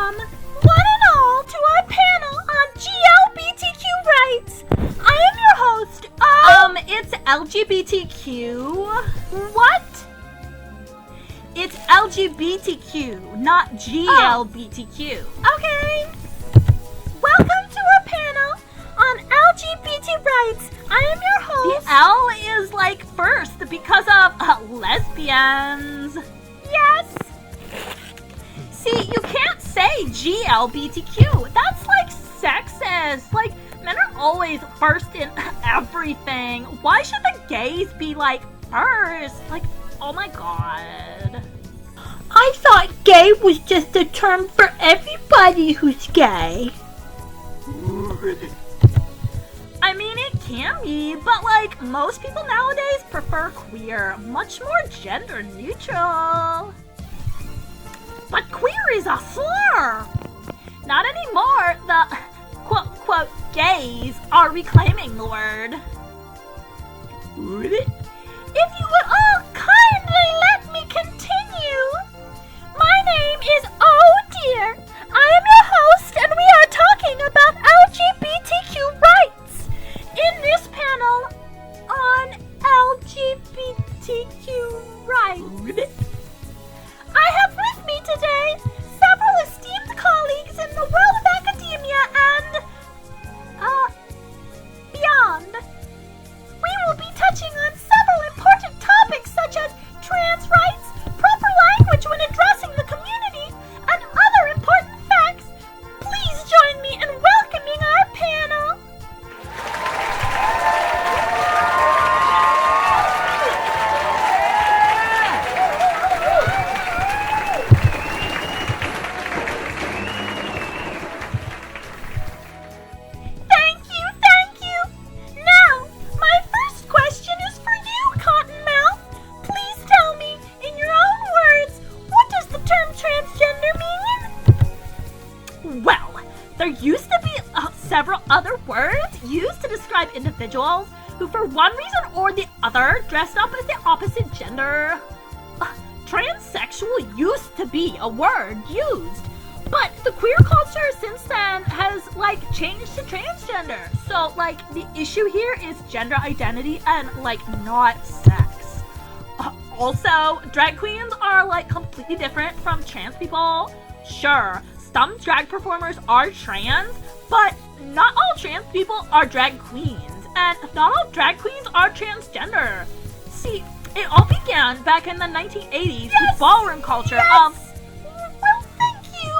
one and all to our panel on GLBTQ rights. I am your host, It's LGBTQ. What? It's LGBTQ, not GLBTQ. Okay. Welcome to our panel on LGBT rights. I am your host. The L is like first because of lesbians. Yes. See, you can't say GLBTQ. That's like sexist. Like, men are always first in everything. Why should the gays be like first? Like, oh my god. I thought gay was just a term for everybody who's gay. I mean, it can be, but like, most people nowadays prefer queer, much more gender neutral. But queer is a slur! Not anymore. The quote-quote gays are reclaiming the word. If you would all kindly let me continue. My name is Oh Dear. I am your host and we are talking about LGBTQ rights in this panel on LGBTQ rights. I have with me today several esteemed colleagues in the world of academia and beyond. We will be touching on several important topics such as trans rights, proper language when addressing the community, and other important facts. Please join me in welcoming our panel. Thank you. Now, my first question is for you, Cottonmouth. Please tell me, in your own words, what does the term transgender mean? Well, there used to be several other words used to describe individuals who, for one reason or the other, dressed up as the opposite gender. Transsexual used to be a word used, but the queer culture since then has, like, changed to transgender. So, like, the issue here is gender identity and, like, not sex. Also, drag queens are, like, completely different from trans people. Sure, some drag performers are trans, but not all trans people are drag queens, and not all drag queens are transgender. See, it all began back in the 1980s with ballroom culture. Well, thank you.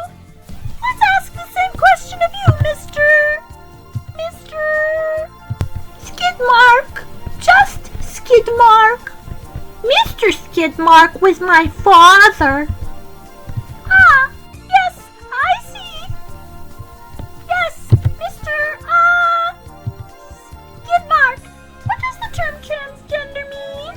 Let's ask the same question of you, Mr. Skidmark. Just Skidmark. Mr. Skidmark was my father. Ah, yes, I see. Yes, Mr. Skidmark. What does the term transgender mean?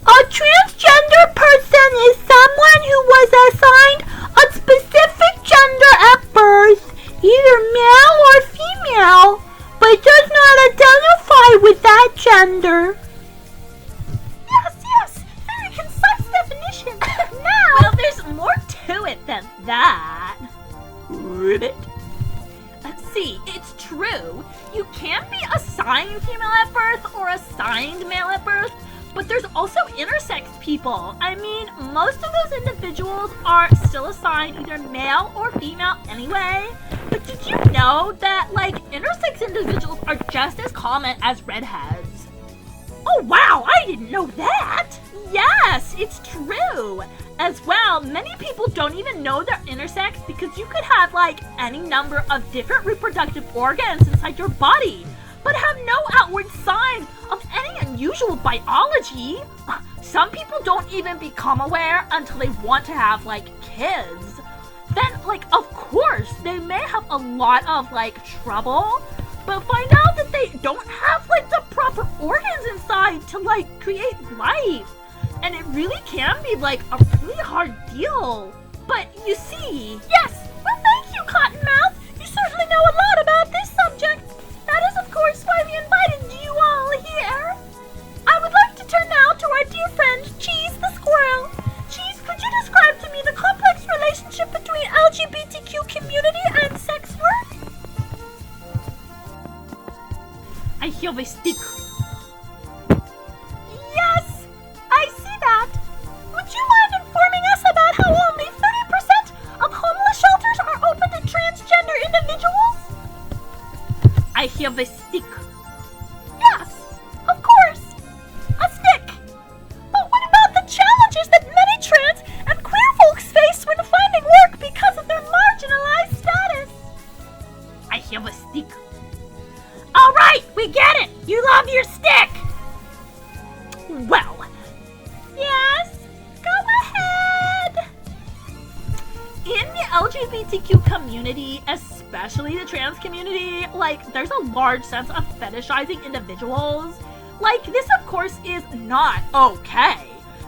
A transgender person is someone who was assigned a specific gender at birth, either male or female, but does not identify with that gender. Yes, very concise definition. Now, Well, there's more to it than that. See, it's true. You can be assigned female at birth or assigned male at birth, but there's also intersex people. I mean, most of those individuals are still assigned either male or female anyway. But did you know that, like, intersex individuals are just as common as redheads? Oh wow, I didn't know that! Yes, it's true! As well, many people don't even know they're intersex because you could have, like, any number of different reproductive organs inside your body, but have no outward signs of any unusual biology. Some people don't even become aware until they want to have, like, kids. Then, like, of course, they may have a lot of, like, trouble, but find out that they don't have, like, the proper organs inside to, like, create life. And it really can be, like, a really hard deal. But you see... Yes, well, thank you, Cottonmouth. You certainly know a lot about this subject. That is, of course, why we invited you all here. I would like to turn now to our dear friend, Cheese the Squirrel. Cheese, could you describe to me the complex relationship have a stick. Yes, I see that. Would you mind informing us about how only 30% of homeless shelters are open to transgender individuals? I have a stick. Yes, of course. A stick. But what about the challenges that many trans and queer folks face when finding work because of their marginalized status? I have a stick. All right, we get it. You love your stick. Well, Yes, go ahead. in the LGBTQ community, especially the trans community, like, there's a large sense of fetishizing individuals. Like, this, of course, is not okay.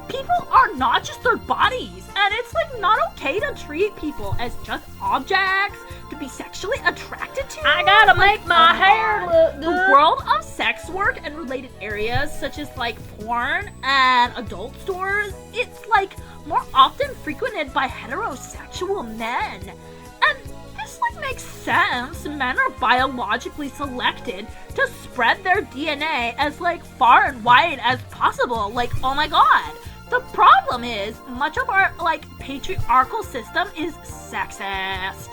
People are not just their bodies, and it's, like, not okay to treat people as just objects to be sexually attracted to. I gotta make my hair look The good. world of sex work and related areas, such as, like, porn and adult stores, it's, like, more often frequented by heterosexual men. And this, like, makes sense. Men are biologically selected to spread their DNA as, like, far and wide as possible. Like, oh my god. The problem is, much of our, like, patriarchal system is sexist.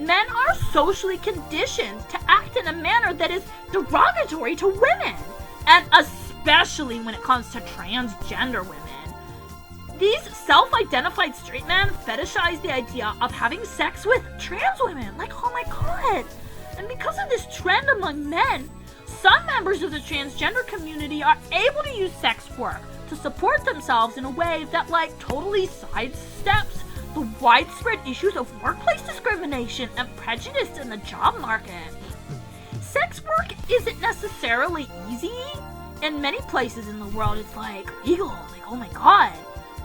Men are socially conditioned to act in a manner that is derogatory to women, and especially when it comes to transgender women. These self-identified straight men fetishize the idea of having sex with trans women. Like, oh my god. And because of this trend among men, some members of the transgender community are able to use sex work to support themselves in a way that, like, totally sidesteps the widespread issues of workplace discrimination and prejudice in the job market. Sex work isn't necessarily easy. In many places in the world, it's, like, legal. Like, oh my god.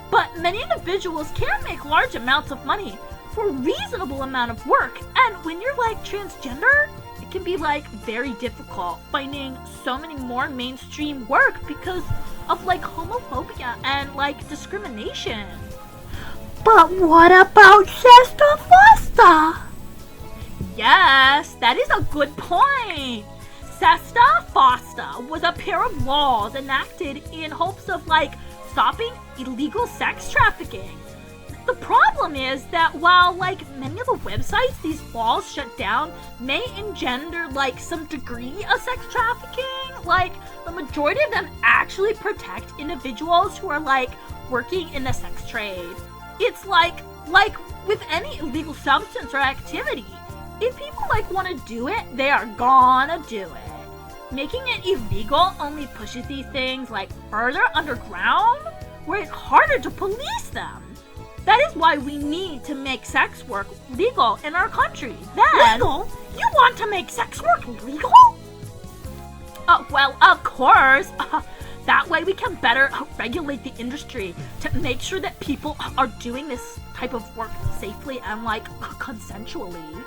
But many individuals can make large amounts of money for a reasonable amount of work. And when you're, like, transgender, it can be, like, very difficult finding so many more mainstream work because of, like, homophobia and, like, discrimination. But what about Sesta Fosta? Yes, that is a good point. Sesta Fosta was a pair of laws enacted in hopes of, like, stopping illegal sex trafficking. The problem is that while, like, many of the websites these laws shut down may engender, like, some degree of sex trafficking, like, the majority of them actually protect individuals who are, like, working in the sex trade. It's like with any illegal substance or activity, if people, like, want to do it, they are gonna do it. Making it illegal only pushes these things, like, further underground, where it's harder to police them. That is why we need to make sex work legal in our country. Then, Legal? You want to make sex work legal? Well, of course. That way we can better regulate the industry to make sure that people are doing this type of work safely and, like, consensually.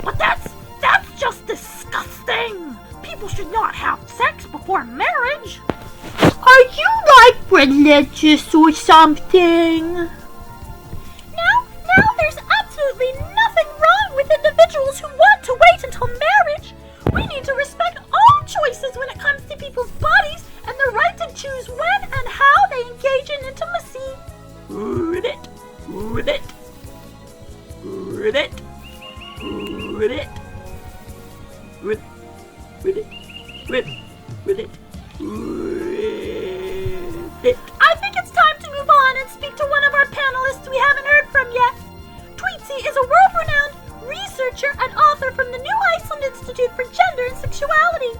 But that's just disgusting. People should not have sex before marriage. Are you, like, religious or something? Now there's absolutely nothing wrong with individuals who want to wait until marriage. We need to respect all choices when it comes to people's bodies and their right to choose when and how they engage in intimacy. Read it. Read it. Read it. Read it. Read it. Read it. I think it's time to move on and speak to one of our panelists we haven't heard from yet. Tweetsy is a world-renowned researcher and author from the New Iceland Institute for Gender and Sexuality.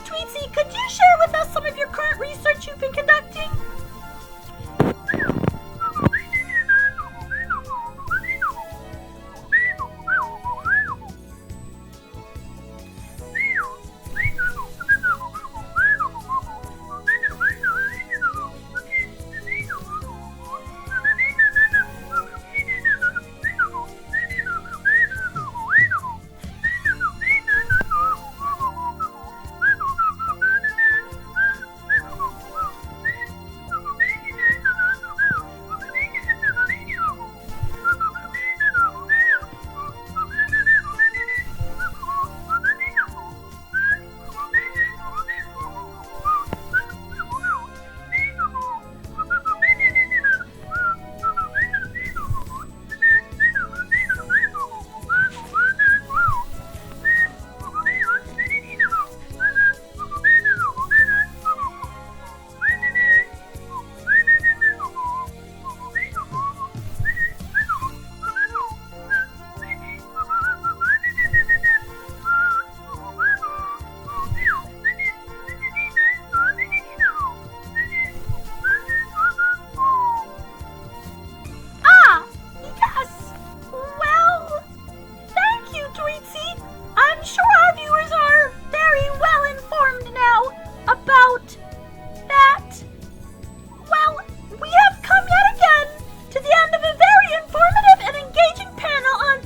Tweetsy, could you share with us some of your current research you've been conducting? Sweetsy. I'm sure our viewers are very well informed now about that. Well, we have come yet again to the end of a very informative and engaging panel on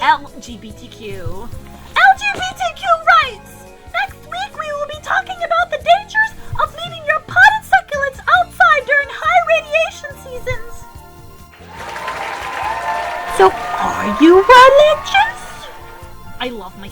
LGBTQ. LGBTQ rights. Next week we will be talking about the dangers of leaving your potted succulents outside during high radiation seasons. So, are you religious? I love my